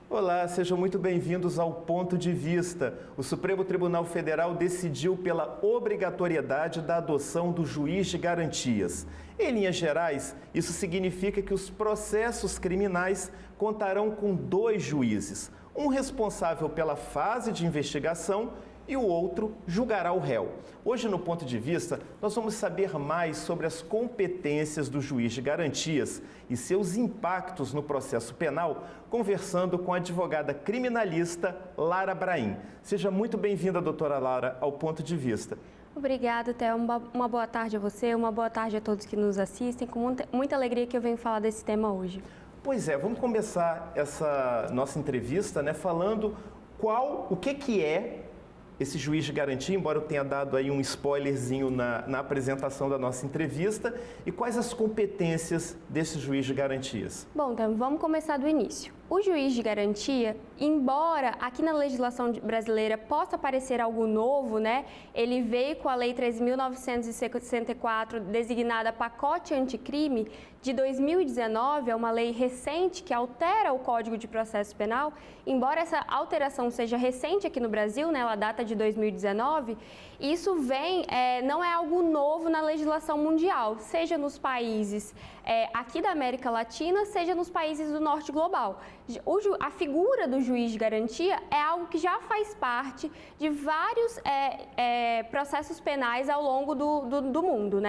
Olá, sejam muito bem-vindos ao Ponto de Vista. O Supremo Tribunal Federal decidiu pela obrigatoriedade da adoção do juiz de garantias. Em linhas gerais, isso significa que os processos criminais contarão com 2 juízes, um responsável pela fase de investigação e o outro julgará o réu. Hoje, no Ponto de Vista, nós vamos saber mais sobre as competências do juiz de garantias e seus impactos no processo penal, conversando com a advogada criminalista Lara Brahim. Seja muito bem-vinda, doutora Lara, ao Ponto de Vista. Obrigada, Theo. Uma boa tarde a você, uma boa tarde a todos que nos assistem. Com muita alegria que eu venho falar desse tema hoje. Pois é, vamos começar essa nossa entrevista, falando o que é esse juiz de garantia, embora eu tenha dado aí um spoilerzinho na apresentação da nossa entrevista, e quais as competências desse juiz de garantias? Bom, então vamos começar do início. O juiz de garantia, embora aqui na legislação brasileira possa parecer algo novo, ele veio com a Lei 13.964, designada Pacote Anticrime, de 2019, é uma lei recente que altera o Código de Processo Penal. Embora essa alteração seja recente aqui no Brasil, ela data de 2019, isso não é algo novo na legislação mundial, seja nos países aqui da América Latina, seja nos países do norte global. A figura do juiz de garantia é algo que já faz parte de vários processos penais ao longo do mundo,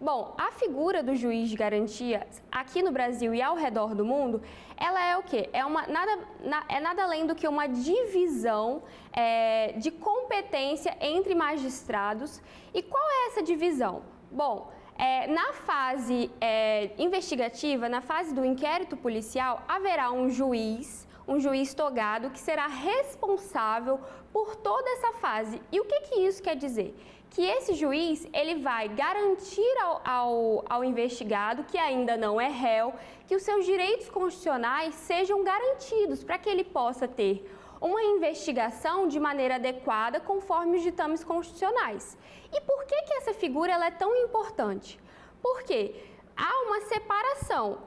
Bom, a figura do juiz de garantia aqui no Brasil e ao redor do mundo, ela é o quê? É nada além do que uma divisão de competência entre magistrados. E qual é essa divisão? Bom, na fase investigativa, na fase do inquérito policial, haverá um juiz togado que será responsável por toda essa fase. E o que isso quer dizer? Que esse juiz, ele vai garantir ao investigado, que ainda não é réu, que os seus direitos constitucionais sejam garantidos para que ele possa ter uma investigação de maneira adequada conforme os ditames constitucionais. E por que essa figura ela é tão importante? Porque há uma separação.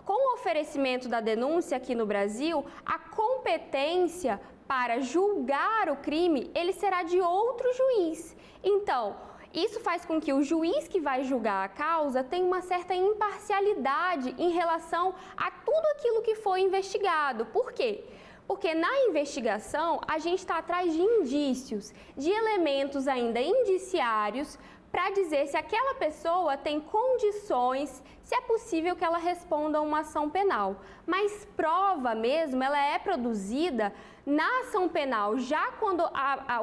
Com o oferecimento da denúncia aqui no Brasil, a competência para julgar o crime, ele será de outro juiz. Então, isso faz com que o juiz que vai julgar a causa tenha uma certa imparcialidade em relação a tudo aquilo que foi investigado. Por quê? Porque na investigação, a gente está atrás de indícios, de elementos ainda indiciários, para dizer se aquela pessoa tem condições, se é possível que ela responda a uma ação penal. Mas prova mesmo, ela é produzida na ação penal, já quando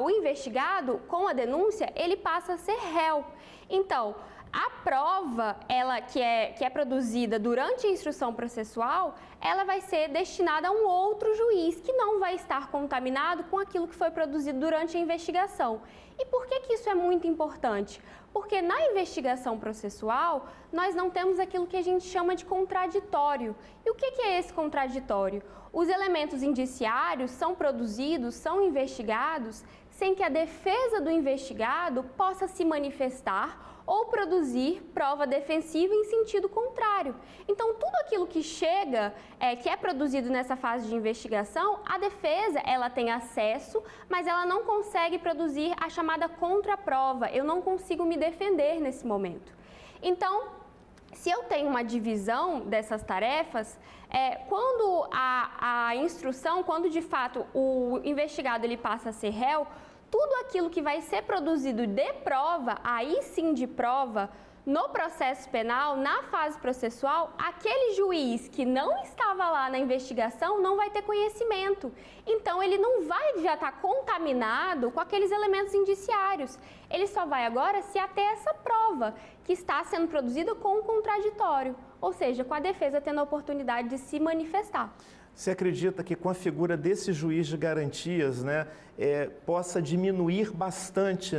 o investigado, com a denúncia, ele passa a ser réu. Então, a prova, que é produzida durante a instrução processual, ela vai ser destinada a um outro juiz, que não vai estar contaminado com aquilo que foi produzido durante a investigação. E por que isso é muito importante? Porque na investigação processual, nós não temos aquilo que a gente chama de contraditório. E o que é esse contraditório? Os elementos indiciários são produzidos, são investigados, sem que a defesa do investigado possa se manifestar ou produzir prova defensiva em sentido contrário. Então, tudo aquilo que chega, que é produzido nessa fase de investigação, a defesa, ela tem acesso, mas ela não consegue produzir a chamada contraprova. Eu não consigo me defender nesse momento. Então, se eu tenho uma divisão dessas tarefas, quando a instrução, quando de fato o investigado ele passa a ser réu, tudo aquilo que vai ser produzido de prova, aí sim de prova, no processo penal, na fase processual, aquele juiz que não estava lá na investigação não vai ter conhecimento. Então, ele não vai já estar contaminado com aqueles elementos indiciários. Ele só vai agora se ater a essa prova que está sendo produzida com o contraditório, ou seja, com a defesa tendo a oportunidade de se manifestar. Você acredita que com a figura desse juiz de garantias, possa diminuir bastante,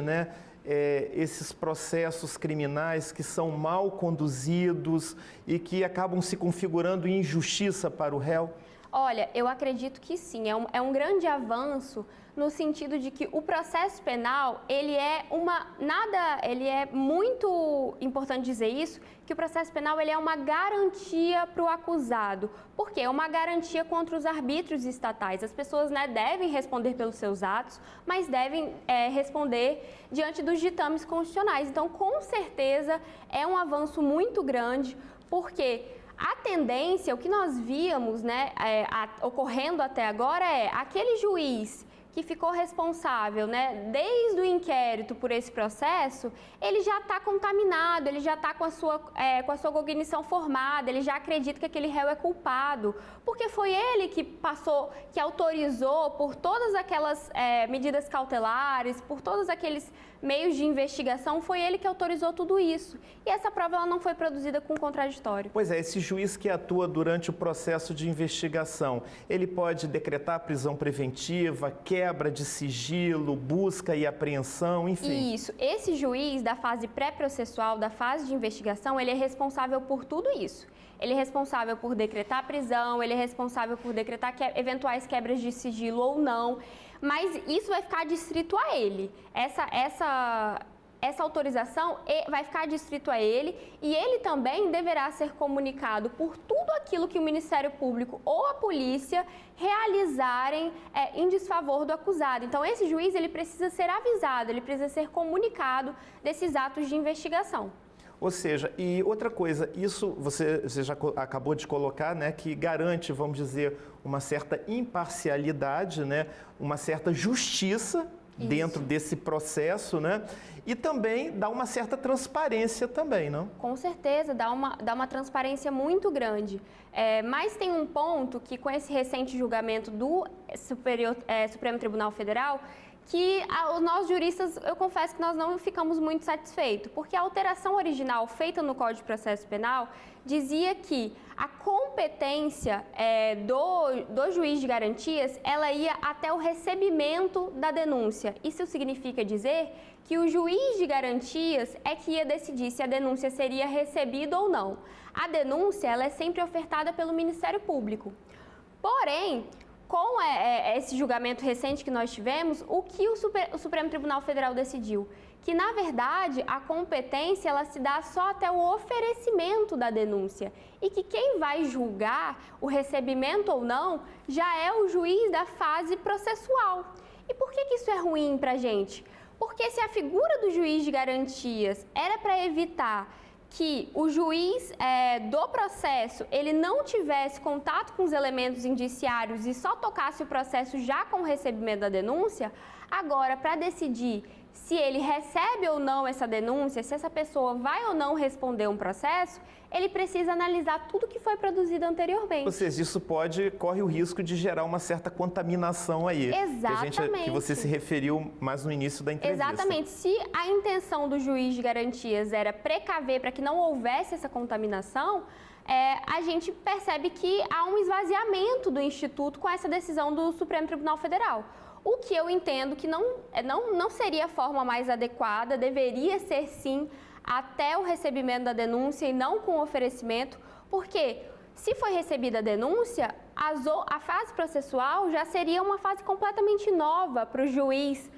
esses processos criminais que são mal conduzidos e que acabam se configurando em injustiça para o réu? Olha, eu acredito que sim, é um grande avanço no sentido de que o processo penal, ele é muito importante dizer isso, que o processo penal ele é uma garantia para o acusado. Por quê? É uma garantia contra os arbítrios estatais. As pessoas, né, devem responder pelos seus atos, mas devem responder diante dos ditames constitucionais. Então, com certeza, é um avanço muito grande, porque a tendência, o que nós víamos, né, ocorrendo até agora é aquele juiz que ficou responsável, né, desde o inquérito por esse processo, ele já está contaminado, ele já está com a sua cognição formada, ele já acredita que aquele réu é culpado, porque foi ele que autorizou por todas aquelas medidas cautelares, por todos aqueles meios de investigação, foi ele que autorizou tudo isso. E essa prova ela não foi produzida com contraditório. Pois é, esse juiz que atua durante o processo de investigação, ele pode decretar prisão preventiva, quebra de sigilo, busca e apreensão, enfim. Isso. Esse juiz da fase pré-processual, da fase de investigação, ele é responsável por tudo isso. Ele é responsável por decretar prisão, ele é responsável por decretar eventuais quebras de sigilo ou não, mas isso vai ficar adstrito a ele. Essa autorização vai ficar adstrito a ele e ele também deverá ser comunicado por tudo aquilo que o Ministério Público ou a polícia realizarem em desfavor do acusado. Então, esse juiz ele precisa ser avisado, ele precisa ser comunicado desses atos de investigação. Ou seja, e outra coisa, isso você já acabou de colocar, né, que garante, vamos dizer, uma certa imparcialidade, né, uma certa justiça dentro desse processo, né? E também dá uma certa transparência também, não? Com certeza, dá uma transparência muito grande. Mas tem um ponto que com esse recente julgamento do Supremo Tribunal Federal, que nós juristas, eu confesso que nós não ficamos muito satisfeitos, porque a alteração original feita no Código de Processo Penal dizia que a competência do juiz de garantias, ela ia até o recebimento da denúncia. Isso significa dizer que o juiz de garantias é que ia decidir se a denúncia seria recebida ou não. A denúncia, ela é sempre ofertada pelo Ministério Público. Porém, com esse julgamento recente que nós tivemos, o que o Supremo Tribunal Federal decidiu? Que, na verdade, a competência ela se dá só até o oferecimento da denúncia e que quem vai julgar o recebimento ou não já é o juiz da fase processual. E por que isso é ruim para a gente? Porque se a figura do juiz de garantias era para evitar que o juiz do processo ele não tivesse contato com os elementos indiciários e só tocasse o processo já com o recebimento da denúncia, agora para decidir se ele recebe ou não essa denúncia, se essa pessoa vai ou não responder um processo, ele precisa analisar tudo que foi produzido anteriormente. Ou seja, isso corre o risco de gerar uma certa contaminação aí. Exatamente. Que você se referiu mais no início da entrevista. Exatamente. Se a intenção do juiz de garantias era precaver para que não houvesse essa contaminação, a gente percebe que há um esvaziamento do Instituto com essa decisão do Supremo Tribunal Federal. O que eu entendo que não seria a forma mais adequada, deveria ser sim até o recebimento da denúncia e não com o oferecimento, porque se foi recebida a denúncia, a fase processual já seria uma fase completamente nova para o juiz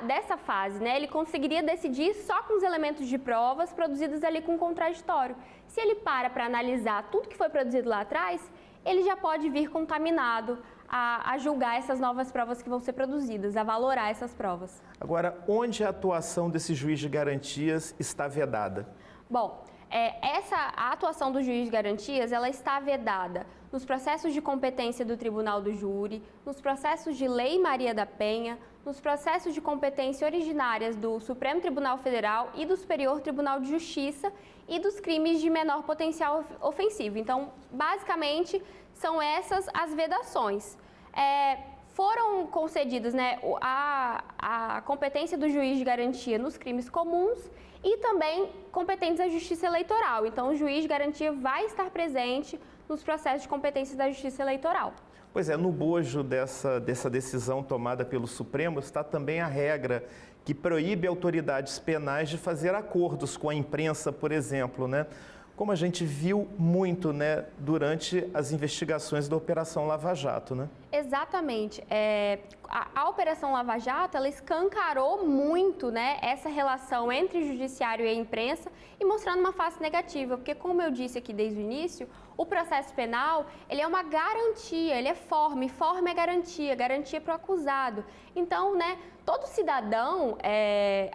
dessa fase, né? Ele conseguiria decidir só com os elementos de provas produzidos ali com contraditório. Se ele para analisar tudo que foi produzido lá atrás, ele já pode vir contaminado a julgar essas novas provas que vão ser produzidas, a valorar essas provas. Agora, onde a atuação desse juiz de garantias está vedada? Bom, a atuação do juiz de garantias, ela está vedada nos processos de competência do Tribunal do Júri, nos processos de Lei Maria da Penha, nos processos de competência originárias do Supremo Tribunal Federal e do Superior Tribunal de Justiça e dos crimes de menor potencial ofensivo. Então, basicamente, são essas as vedações. Foram concedidas, né, a competência do juiz de garantia nos crimes comuns e também competentes à justiça eleitoral. Então, o juiz de garantia vai estar presente nos processos de competência da justiça eleitoral. Pois é, no bojo dessa decisão tomada pelo Supremo está também a regra que proíbe autoridades penais de fazer acordos com a imprensa, por exemplo, né? como a gente viu muito, né, durante as investigações da Operação Lava Jato, né? Exatamente. A Operação Lava Jato, ela escancarou muito, né, essa relação entre o judiciário e a imprensa e mostrando uma face negativa, porque como eu disse aqui desde o início, o processo penal, ele é uma garantia, ele é forma é garantia para o acusado. Então, né, todo cidadão,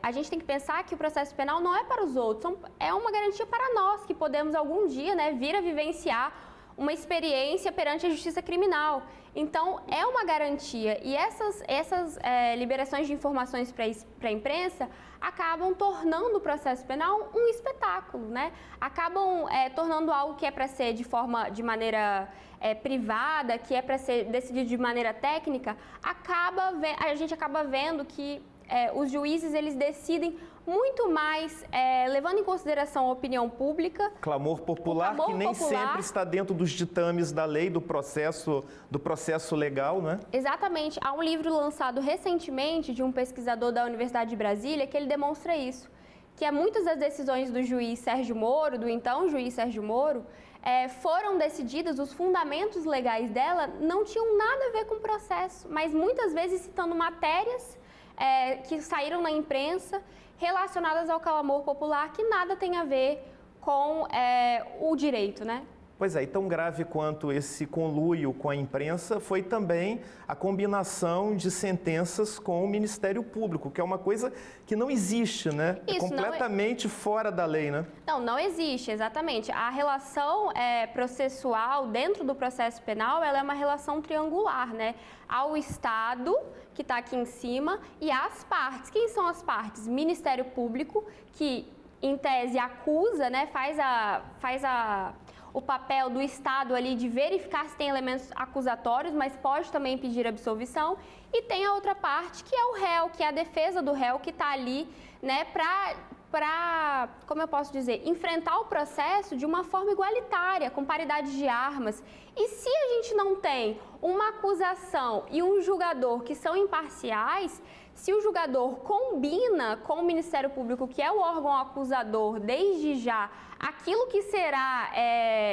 a gente tem que pensar que o processo penal não é para os outros, é uma garantia para nós, que podemos algum dia, né, vir a vivenciar uma experiência perante a justiça criminal. Então, é uma garantia e essas liberações de informações para a imprensa acabam tornando o processo penal um espetáculo, né? Acabam tornando algo que é para ser de maneira privada, que é para ser decidido de maneira técnica, a gente acaba vendo que os juízes, eles decidem muito mais levando em consideração a opinião pública. Clamor popular, que nem sempre está dentro dos ditames da lei, do processo legal, né? Exatamente. Há um livro lançado recentemente de um pesquisador da Universidade de Brasília que ele demonstra isso, que muitas das decisões do juiz Sérgio Moro, do então juiz Sérgio Moro, foram decididas, os fundamentos legais dela não tinham nada a ver com o processo, mas muitas vezes citando matérias que saíram na imprensa relacionadas ao clamor popular, que nada tem a ver com o direito, né? Pois é, e tão grave quanto esse conluio com a imprensa foi também a combinação de sentenças com o Ministério Público, que é uma coisa que não existe, né? Isso, completamente fora da lei, né? Não existe, exatamente. A relação processual dentro do processo penal, ela é uma relação triangular, né? Há o Estado, que está aqui em cima, e as partes. Quem são as partes? Ministério Público, que em tese acusa, né? Faz o papel do Estado ali de verificar se tem elementos acusatórios, mas pode também pedir absolvição. E tem a outra parte, que é o réu, que é a defesa do réu, que está ali, né, para, como eu posso dizer, enfrentar o processo de uma forma igualitária, com paridade de armas. E se a gente não tem uma acusação e um julgador que são imparciais, se o julgador combina com o Ministério Público, que é o órgão acusador, desde já, aquilo que será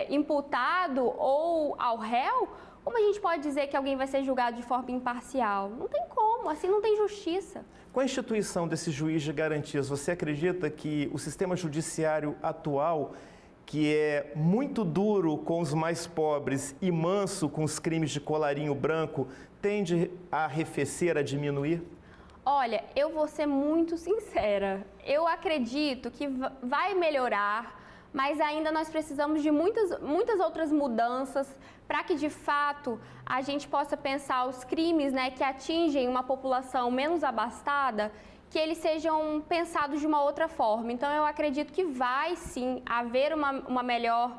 imputado ou ao réu, como a gente pode dizer que alguém vai ser julgado de forma imparcial? Não tem como, assim não tem justiça. Com a instituição desse juiz de garantias, você acredita que o sistema judiciário atual, que é muito duro com os mais pobres e manso com os crimes de colarinho branco, tende a arrefecer, a diminuir? Olha, eu vou ser muito sincera. Eu acredito que vai melhorar, mas ainda nós precisamos de muitas outras mudanças para que, de fato, a gente possa pensar os crimes, né, que atingem uma população menos abastada, que eles sejam pensados de uma outra forma. Então, eu acredito que vai, sim, haver uma melhor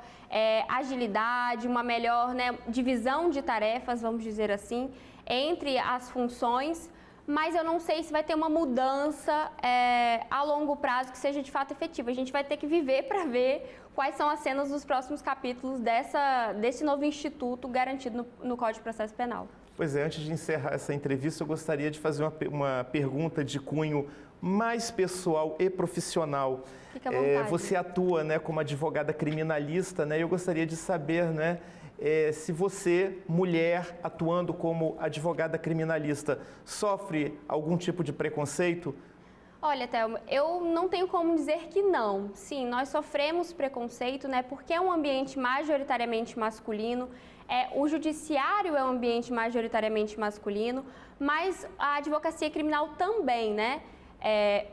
agilidade, uma melhor, né, divisão de tarefas, vamos dizer assim, entre as funções, mas eu não sei se vai ter uma mudança a longo prazo que seja de fato efetiva. A gente vai ter que viver para ver quais são as cenas dos próximos capítulos desse novo instituto garantido no Código de Processo Penal. Pois é, antes de encerrar essa entrevista, eu gostaria de fazer uma pergunta de cunho mais pessoal e profissional. Fica à vontade. Você atua, né, como advogada criminalista, né? Eu gostaria de saber, né, se você, mulher, atuando como advogada criminalista, sofre algum tipo de preconceito? Olha, Thelma, eu não tenho como dizer que não. Sim, nós sofremos preconceito, né, porque é um ambiente majoritariamente masculino, o judiciário é um ambiente majoritariamente masculino, mas a advocacia criminal também, né?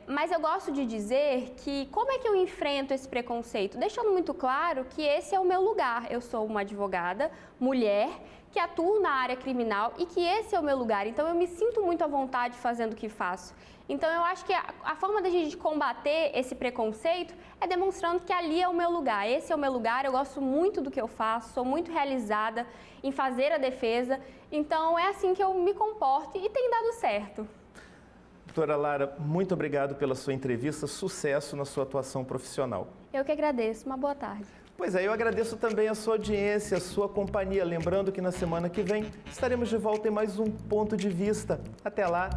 Mas eu gosto de dizer que como é que eu enfrento esse preconceito? Deixando muito claro que esse é o meu lugar. Eu sou uma advogada, mulher, que atuo na área criminal e que esse é o meu lugar. Então, eu me sinto muito à vontade fazendo o que faço. Então, eu acho que a forma da gente combater esse preconceito é demonstrando que ali é o meu lugar. Esse é o meu lugar, eu gosto muito do que eu faço, sou muito realizada em fazer a defesa. Então, é assim que eu me comporto e tem dado certo. Doutora Lara, muito obrigado pela sua entrevista, sucesso na sua atuação profissional. Eu que agradeço, uma boa tarde. Pois é, eu agradeço também a sua audiência, a sua companhia. Lembrando que na semana que vem estaremos de volta em mais um Ponto de Vista. Até lá!